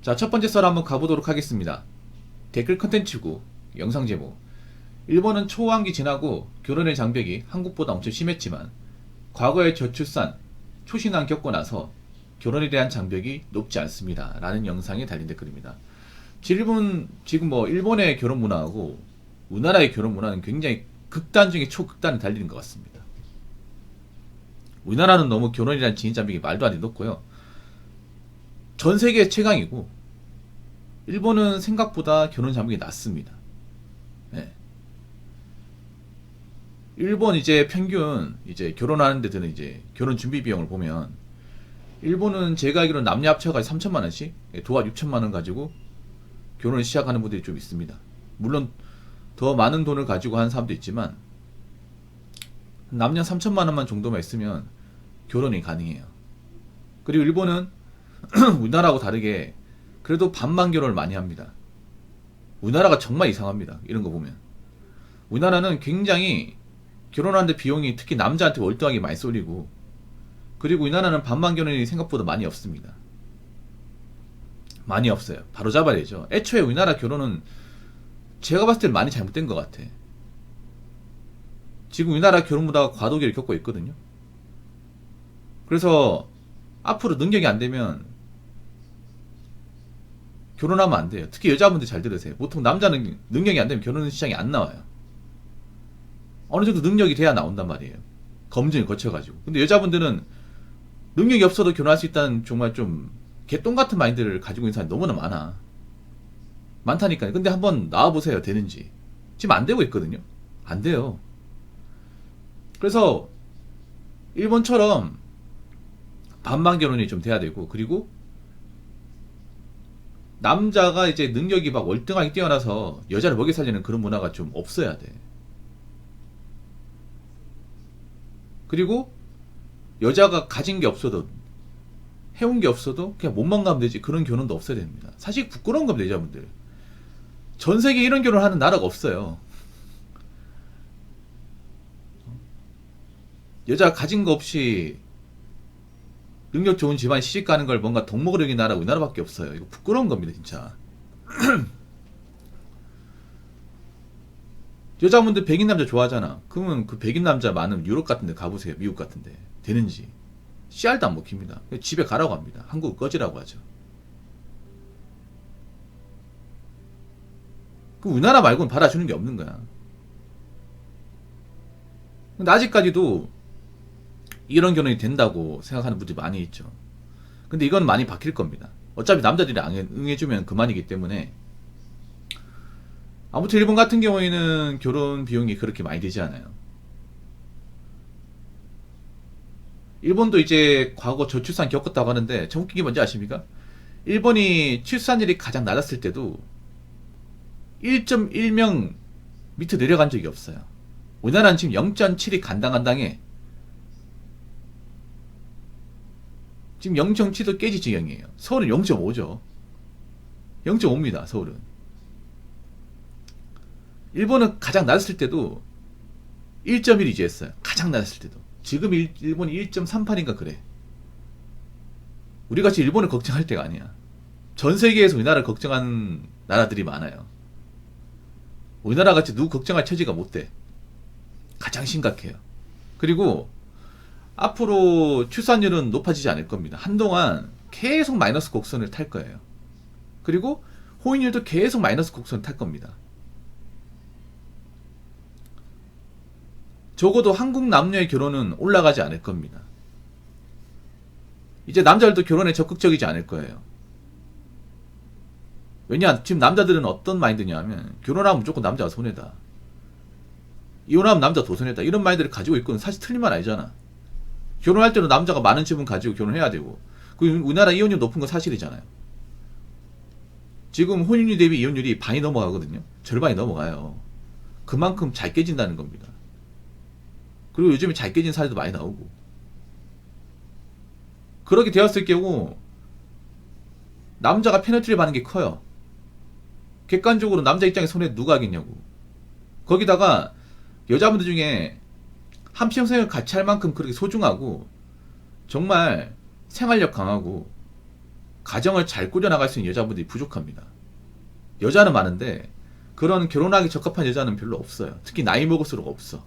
자, 첫 번째 썰 한번 가보도록 하겠습니다. 댓글 컨텐츠고 영상 제목. 일본은 초호황기 지나고 결혼의 장벽이 한국보다 엄청 심했지만 과거의 저출산, 초신앙 겪고 나서 결혼에 대한 장벽이 높지 않습니다. 라는 영상에 달린 댓글입니다. 지금 일본의 결혼 문화하고 우리나라의 결혼 문화는 굉장히 극단 중에 초극단이 달리는 것 같습니다. 우리나라는 너무 결혼이라는 진입장벽이 말도 안 돼 높고요. 전 세계 최강이고 일본은 생각보다 결혼 장벽이 낮습니다. 네. 일본 이제 평균 이제 결혼하는 데 드는 이제 결혼 준비 비용을 보면 일본은 제가 알기로 남녀 합쳐가 3천만 원씩 도합 6천만 원 가지고 결혼을 시작하는 분들이 좀 있습니다. 물론 더 많은 돈을 가지고 하는 사람도 있지만 남녀 3천만 원만 정도만 있으면 결혼이 가능해요. 그리고 일본은 우리나라하고 다르게 그래도 반만 결혼을 많이 합니다. 우리나라가 정말 이상합니다. 이런 거 보면. 우리나라는 굉장히 결혼하는데 비용이 특히 남자한테 월등하게 많이 쏠리고, 그리고 우리나라는 반만 결혼이 생각보다 많이 없습니다. 많이 없어요. 바로 잡아야죠. 애초에 우리나라 결혼은 제가 봤을 때 많이 잘못된 것 같아. 지금 우리나라 결혼 문화가 과도기를 겪고 있거든요. 그래서 앞으로 능력이 안 되면 결혼하면 안 돼요. 특히 여자분들 잘 들으세요. 보통 남자는 능력이 안 되면 결혼 시장에 안 나와요. 어느 정도 능력이 돼야 나온단 말이에요. 검증을 거쳐가지고. 근데 여자분들은 능력이 없어도 결혼할 수 있다는 정말 좀 개똥 같은 마인드를 가지고 있는 사람이 너무나 많아. 많다니까요. 근데 한번 나와보세요. 되는지. 지금 안 되고 있거든요. 안 돼요. 그래서 일본처럼 반반 결혼이 좀 돼야 되고, 그리고 남자가 이제 능력이 막 월등하게 뛰어나서 여자를 먹여 살리는 그런 문화가 좀 없어야 돼. 그리고 여자가 가진 게 없어도, 해온 게 없어도 그냥 몸만 가면 되지, 그런 결혼도 없어야 됩니다. 사실 부끄러운 겁니다. 여자분들 전 세계에 이런 결혼하는 나라가 없어요. 여자가 가진 거 없이 능력 좋은 집안에 시집 가는 걸 뭔가 덕목을 여긴 나라가 우리나라밖에 없어요. 이거 부끄러운 겁니다, 진짜. 여자분들 백인 남자 좋아하잖아. 그러면 그 백인 남자 많은 유럽 같은 데 가보세요. 미국 같은 데. 되는지. 씨알도 안 먹힙니다. 집에 가라고 합니다. 한국 꺼지라고 하죠. 그 우리나라 말고는 받아주는 게 없는 거야. 근데 아직까지도 이런 결혼이 된다고 생각하는 분들이 많이 있죠. 근데 이건 많이 바뀔 겁니다. 어차피 남자들이 안 응해주면 그만이기 때문에. 아무튼 일본 같은 경우에는 결혼 비용이 그렇게 많이 되지 않아요. 일본도 이제 과거 저출산 겪었다고 하는데 참 웃긴 게 뭔지 아십니까? 일본이 출산율이 가장 낮았을 때도 1.1명 밑으로 내려간 적이 없어요. 우리나라는 지금 0.7이 간당간당해. 지금 0.7도 깨질 지경이에요. 서울은 0.5죠. 0.5입니다. 서울은. 일본은 가장 낮았을 때도 1.1 유지했어요. 가장 낮았을 때도. 지금 일본이 1.38인가 그래. 우리같이 일본을 걱정할 때가 아니야. 전 세계에서 우리나라를 걱정하는 나라들이 많아요. 우리나라 같이 누구 걱정할 처지가 못 돼. 가장 심각해요. 그리고 앞으로 출산율은 높아지지 않을 겁니다. 한동안 계속 마이너스 곡선을 탈 거예요. 그리고 호인율도 계속 마이너스 곡선을 탈 겁니다. 적어도 한국 남녀의 결혼은 올라가지 않을 겁니다. 이제 남자들도 결혼에 적극적이지 않을 거예요. 왜냐, 지금 남자들은 어떤 마인드냐면 결혼하면 무조건 남자가 손해다, 이혼하면 남자 도 손해다, 이런 마인드를 가지고 있거든. 사실 틀린 말 아니잖아. 결혼할 때도 남자가 많은 집은 가지고 결혼해야 되고, 그 우리나라 이혼율 높은 건 사실이잖아요. 지금 혼인율 대비 이혼율이 반이 넘어가거든요. 절반이 넘어가요. 그만큼 잘 깨진다는 겁니다. 그리고 요즘에 잘 깨진 사례도 많이 나오고. 그렇게 되었을 경우 남자가 페널티를 받는 게 커요. 객관적으로 남자 입장에 손해 누가 하겠냐고. 거기다가 여자분들 중에 한평생을 같이 할 만큼 그렇게 소중하고 정말 생활력 강하고 가정을 잘 꾸려나갈 수 있는 여자분들이 부족합니다. 여자는 많은데 그런 결혼하기 적합한 여자는 별로 없어요. 특히 나이 먹을수록 없어.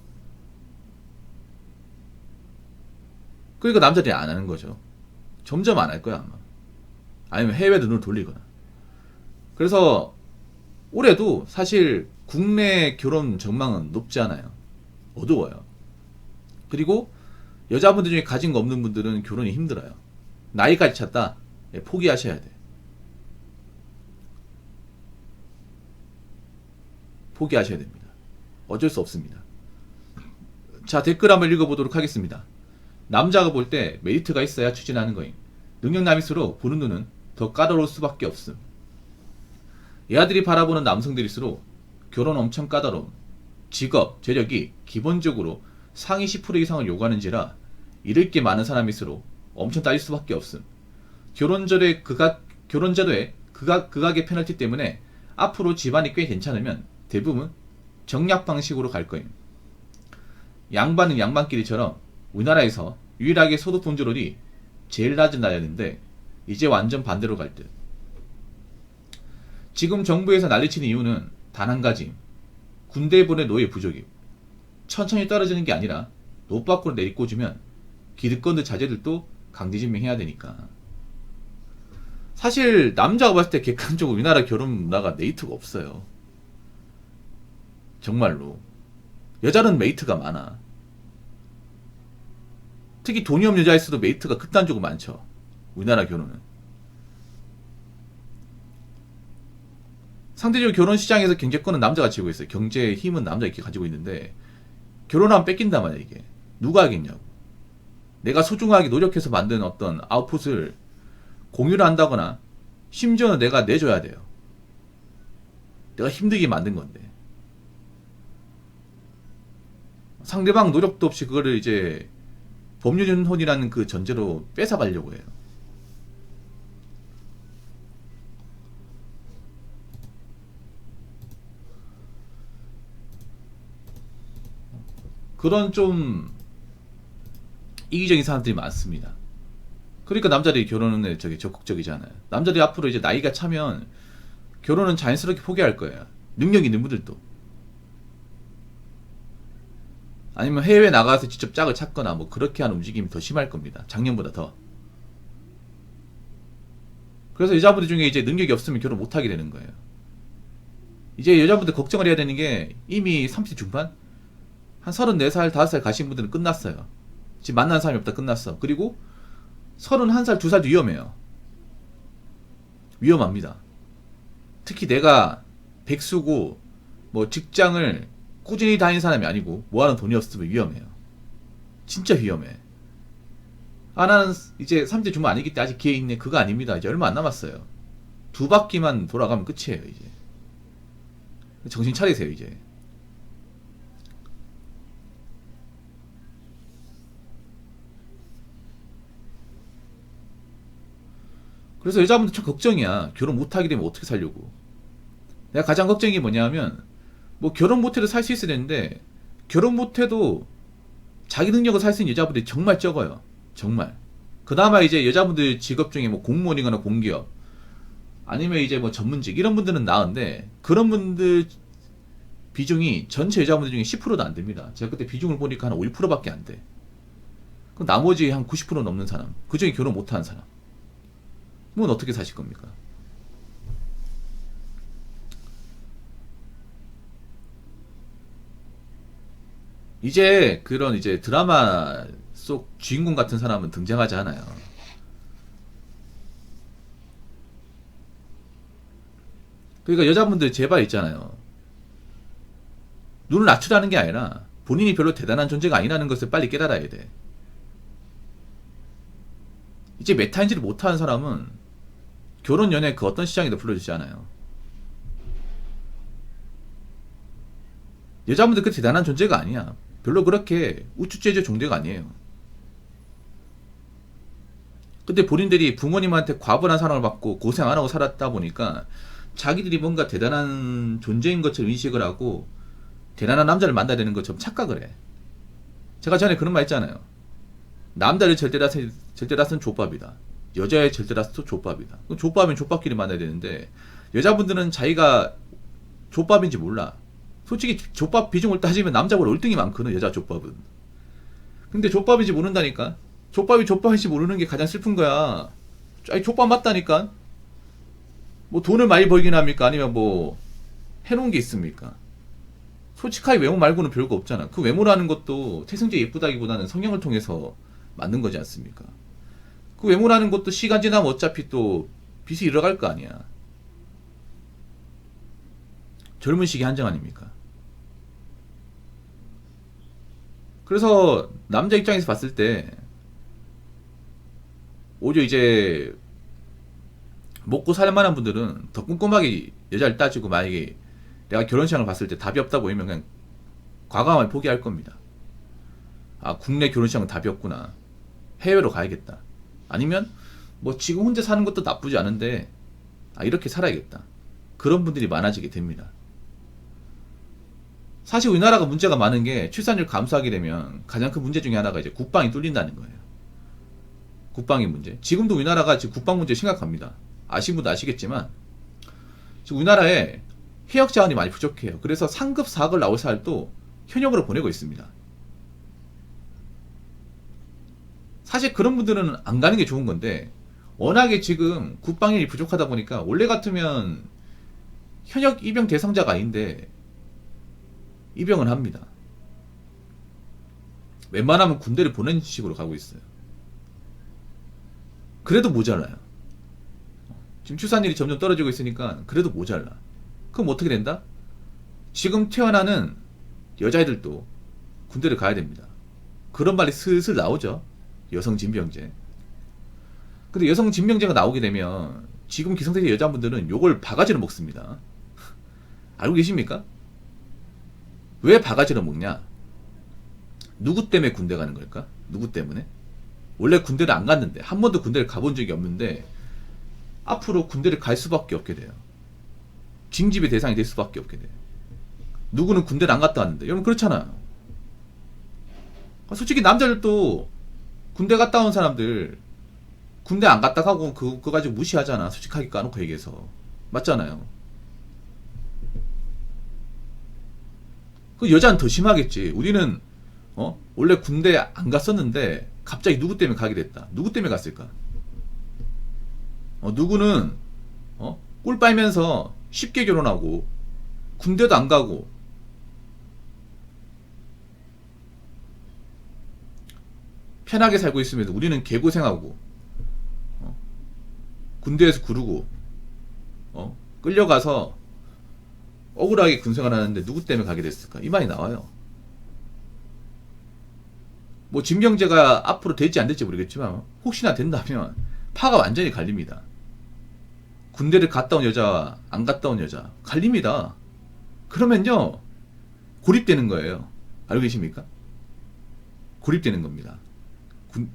그러니까 남자들이 안 하는 거죠. 점점 안 할 거야 아마. 아니면 해외도 눈을 돌리거나. 그래서 올해도 사실 국내 결혼 전망은 높지 않아요. 어두워요. 그리고 여자분들 중에 가진 거 없는 분들은 결혼이 힘들어요. 나이까지 찼다. 예, 포기하셔야 돼. 포기하셔야 됩니다. 어쩔 수 없습니다. 자, 댓글 한번 읽어보도록 하겠습니다. 남자가 볼 때 메리트가 있어야 추진하는 거임. 능력남일수록 보는 눈은 더 까다로울 수밖에 없음. 얘아들이 바라보는 남성들일수록 결혼 엄청 까다로움. 직업, 재력이 기본적으로 상위 10% 이상을 요구하는지라 잃을 게 많은 사람일수록 엄청 따질 수밖에 없음. 결혼제도의 극악의 페널티 때문에 앞으로 집안이 꽤 괜찮으면 대부분 정략 방식으로 갈 거임. 양반은 양반끼리처럼 우리나라에서 유일하게 소득 분주율이 제일 낮은 나라인데 이제 완전 반대로 갈 듯. 지금 정부에서 난리치는 이유는 단 한 가지. 군대 보내 노예 부족임. 천천히 떨어지는 게 아니라 노 밖으로 내리꽂으면 기득권들 자제들도 강제징명해야 되니까. 사실 남자가 봤을 때 객관적으로 우리나라 결혼 문화가 메리트가 없어요. 정말로. 여자는 메리트가 많아. 특히 돈이 없는 여자일수록 메리트가 극단적으로 많죠. 우리나라 결혼은. 상대적으로 결혼 시장에서 경제권은 남자가 쥐고 있어요. 경제의 힘은 남자가 이렇게 가지고 있는데 결혼하면 뺏긴단 말이야 이게. 누가 하겠냐고. 내가 소중하게 노력해서 만든 어떤 아웃풋을 공유를 한다거나 심지어는 내가 내줘야 돼요. 내가 힘들게 만든 건데. 상대방 노력도 없이 그거를 이제 법률혼이라는 그 전제로 뺏어가려고 해요. 그런 좀 이기적인 사람들이 많습니다. 그러니까 남자들이 결혼에 적극적이잖아요. 남자들이 앞으로 이제 나이가 차면 결혼은 자연스럽게 포기할 거예요. 능력 있는 분들도. 아니면 해외에 나가서 직접 짝을 찾거나 뭐 그렇게 하는 움직임이 더 심할 겁니다. 작년보다 더. 그래서 여자분들 중에 이제 능력이 없으면 결혼 못 하게 되는 거예요. 이제 여자분들 걱정을 해야 되는 게 이미 30대 중반? 한 34살, 5살 가신 분들은 끝났어요. 지금 만난 사람이 없다 끝났어. 그리고 31살, 2살도 위험해요. 위험합니다. 특히 내가 백수고 뭐 직장을 꾸준히 다니는 사람이 아니고 뭐하는 돈이 없으면 위험해요. 진짜 위험해. 아 나는 이제 30대 중반 아니기 때문에 아직 기회 있네. 그거 아닙니다. 이제 얼마 안 남았어요. 2바퀴만 돌아가면 끝이에요 이제. 정신 차리세요 이제. 그래서 여자분들 참 걱정이야. 결혼 못하게 되면 어떻게 살려고. 내가 가장 걱정이 뭐냐면 뭐 결혼 못해도 살 수 있어야 되는데 결혼 못해도 자기 능력을 살 수 있는 여자분들이 정말 적어요. 정말. 그나마 이제 여자분들 직업 중에 뭐 공무원이거나 공기업 아니면 이제 뭐 전문직 이런 분들은 나은데 그런 분들 비중이 전체 여자분들 중에 10%도 안 됩니다. 제가 그때 비중을 보니까 한 5, 1%밖에 안 돼. 그럼 나머지 한 90% 넘는 사람, 그 중에 결혼 못하는 사람. 그건 어떻게 사실 겁니까? 이제 그런 이제 드라마 속 주인공 같은 사람은 등장하지 않아요. 그러니까 여자분들 제발 있잖아요. 눈을 낮추라는 게 아니라 본인이 별로 대단한 존재가 아니라는 것을 빨리 깨달아야 돼. 이제 메타인지를 못하는 사람은 결혼 연애 그 어떤 시장에도 불러주지 않아요. 여자분들 그 대단한 존재가 아니야. 별로 그렇게 우쭈쭈해줄 존재가 아니에요. 근데 본인들이 부모님한테 과분한 사랑을 받고 고생 안 하고 살았다 보니까 자기들이 뭔가 대단한 존재인 것처럼 인식을 하고 대단한 남자를 만나야 되는 것처럼 착각을 해. 제가 전에 그런 말 했잖아요. 남자를 절대 다스는 족밥이다. 여자의 젤드라스도 족밥이다. 그럼 족밥이면 족밥끼리 만나야 되는데 여자분들은 자기가 족밥인지 몰라. 솔직히 족밥 비중을 따지면 남자보다 월등히 많거든, 여자 족밥은. 근데 족밥인지 모른다니까. 족밥이 족밥인지 모르는 게 가장 슬픈 거야. 아니 족밥 맞다니까. 뭐 돈을 많이 벌긴 합니까? 아니면 뭐 해놓은 게 있습니까? 솔직하게 외모 말고는 별거 없잖아. 그 외모라는 것도 태생적이 예쁘다기보다는 성형을 통해서 만든 거지 않습니까? 그 외모라는 것도 시간 지나면 어차피 또 빛이 잃어갈 거 아니야. 젊은 시기 한정 아닙니까? 그래서 남자 입장에서 봤을 때 오히려 이제 먹고 살만한 분들은 더 꼼꼼하게 여자를 따지고, 만약에 내가 결혼 시장을 봤을 때 답이 없다 보이면 그냥 과감하게 포기할 겁니다. 아, 국내 결혼 시장은 답이 없구나, 해외로 가야겠다. 아니면 뭐 지금 혼자 사는 것도 나쁘지 않은데 아, 이렇게 살아야겠다. 그런 분들이 많아지게 됩니다. 사실 우리나라가 문제가 많은 게, 출산율 감소하게 되면 가장 큰 문제 중에 하나가 이제 국방이 뚫린다는 거예요. 국방의 문제. 지금도 우리나라가 지금 국방 문제 심각합니다. 아시는 분도 아시겠지만 지금 우리나라에 해역 자원이 많이 부족해요. 그래서 상급 4급 나올 사람도 현역으로 보내고 있습니다. 사실 그런 분들은 안 가는 게 좋은 건데, 워낙에 지금 국방인이 부족하다 보니까 원래 같으면 현역 입영 대상자가 아닌데 입영을 합니다. 웬만하면 군대를 보내는 식으로 가고 있어요. 그래도 모자라요. 지금 출산율이 점점 떨어지고 있으니까 그래도 모자라. 그럼 어떻게 된다? 지금 태어나는 여자애들도 군대를 가야 됩니다. 그런 말이 슬슬 나오죠. 여성 징병제. 근데 여성 징병제가 나오게 되면 지금 기성세대 여자분들은 요걸 바가지로 먹습니다. 알고 계십니까? 왜 바가지로 먹냐? 누구 때문에 군대 가는 걸까? 누구 때문에? 원래 군대를 안 갔는데, 한 번도 군대를 가본 적이 없는데 앞으로 군대를 갈 수밖에 없게 돼요. 징집의 대상이 될 수밖에 없게 돼요. 누구는 군대를 안 갔다 왔는데. 여러분 그렇잖아요. 솔직히 남자들도 군대 갔다 온 사람들 군대 안 갔다 가고 그거 가지고 무시하잖아. 솔직하게 까놓고 얘기해서. 맞잖아요. 그 여자는 더 심하겠지. 우리는 원래 군대 안 갔었는데 갑자기 누구 때문에 가게 됐다. 누구 때문에 갔을까? 누구는 꿀 빨면서 쉽게 결혼하고 군대도 안 가고 편하게 살고 있으면서 우리는 개고생하고 군대에서 구르고 끌려가서 억울하게 군생활 하는데 누구 때문에 가게 됐을까? 이 말이 나와요. 뭐 징병제가 앞으로 될지 안 될지 모르겠지만 혹시나 된다면 파가 완전히 갈립니다. 군대를 갔다 온 여자와 안 갔다 온 여자 갈립니다. 그러면요 고립되는 거예요. 알고 계십니까? 고립되는 겁니다.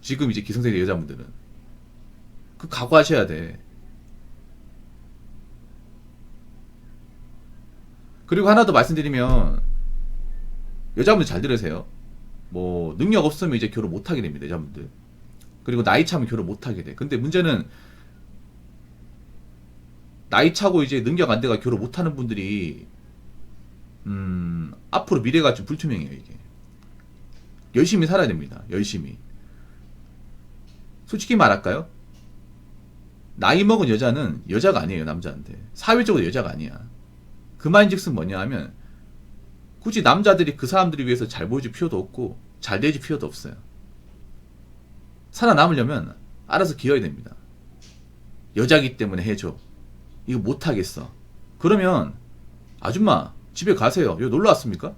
지금 이제 기성세대 여자분들은 그 각오하셔야 돼. 그리고 하나 더 말씀드리면, 여자분들 잘 들으세요. 뭐 능력 없으면 이제 결혼 못 하게 됩니다, 여자분들. 그리고 나이 차면 결혼 못 하게 돼. 근데 문제는 나이 차고 이제 능력 안 돼가 결혼 못 하는 분들이 앞으로 미래가 좀 불투명해요. 이게 열심히 살아야 됩니다. 열심히. 솔직히 말할까요? 나이 먹은 여자는 여자가 아니에요. 남자한테 사회적으로 여자가 아니야. 그 말인즉슨 뭐냐 하면, 굳이 남자들이 그 사람들을 위해서 잘 보여줄 필요도 없고 잘 대해줄 필요도 없어요. 살아남으려면 알아서 기어야 됩니다. 여자기 때문에 해줘. 이거 못하겠어. 그러면 아줌마 집에 가세요. 여기 놀러 왔습니까?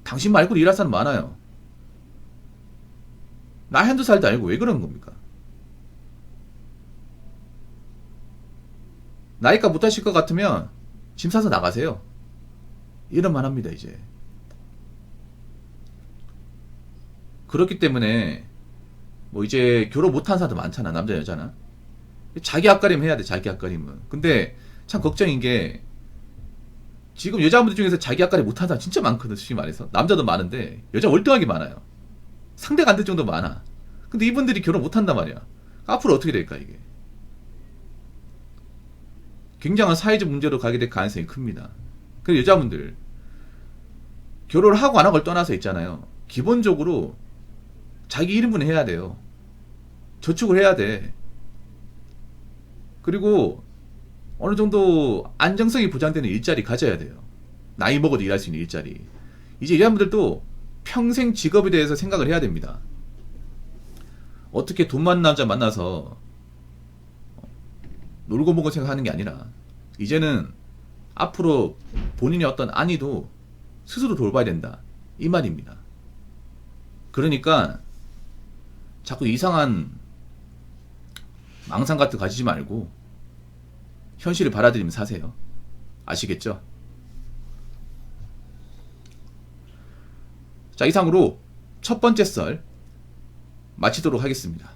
당신 말고 일할 사람 많아요. 나 한두 살도 아니고 왜 그러는 겁니까? 나이가 못하실 것 같으면 짐 싸서 나가세요. 이런만 합니다. 이제 그렇기 때문에 뭐 이제 결혼 못한 사람도 많잖아. 남자 여자나. 자기 앞가림 해야 돼. 자기 앞가림은. 근데 참 걱정인 게, 지금 여자분들 중에서 자기 앞가림 못한 사람 진짜 많거든. 솔직히 말해서 남자도 많은데 여자 월등하게 많아요. 상대가 안 될 정도 많아. 근데 이분들이 결혼 못한단 말이야. 앞으로 어떻게 될까 이게? 굉장한 사회적 문제로 가게 될 가능성이 큽니다. 그리고 여자분들 결혼을 하고 안 하고를 떠나서 있잖아요. 기본적으로 자기 1인분을 해야 돼요. 저축을 해야 돼. 그리고 어느 정도 안정성이 보장되는 일자리 가져야 돼요. 나이 먹어도 일할 수 있는 일자리. 이제 이런 분들도 평생 직업에 대해서 생각을 해야 됩니다. 어떻게 돈 많은 남자 만나서 놀고 먹고 생각하는 게 아니라 이제는 앞으로 본인의 어떤 안위도 스스로 돌봐야 된다 이 말입니다. 그러니까 자꾸 이상한 망상 같은 거 가지지 말고 현실을 받아들이면서 사세요. 아시겠죠? 자, 이상으로 첫 번째 썰 마치도록 하겠습니다.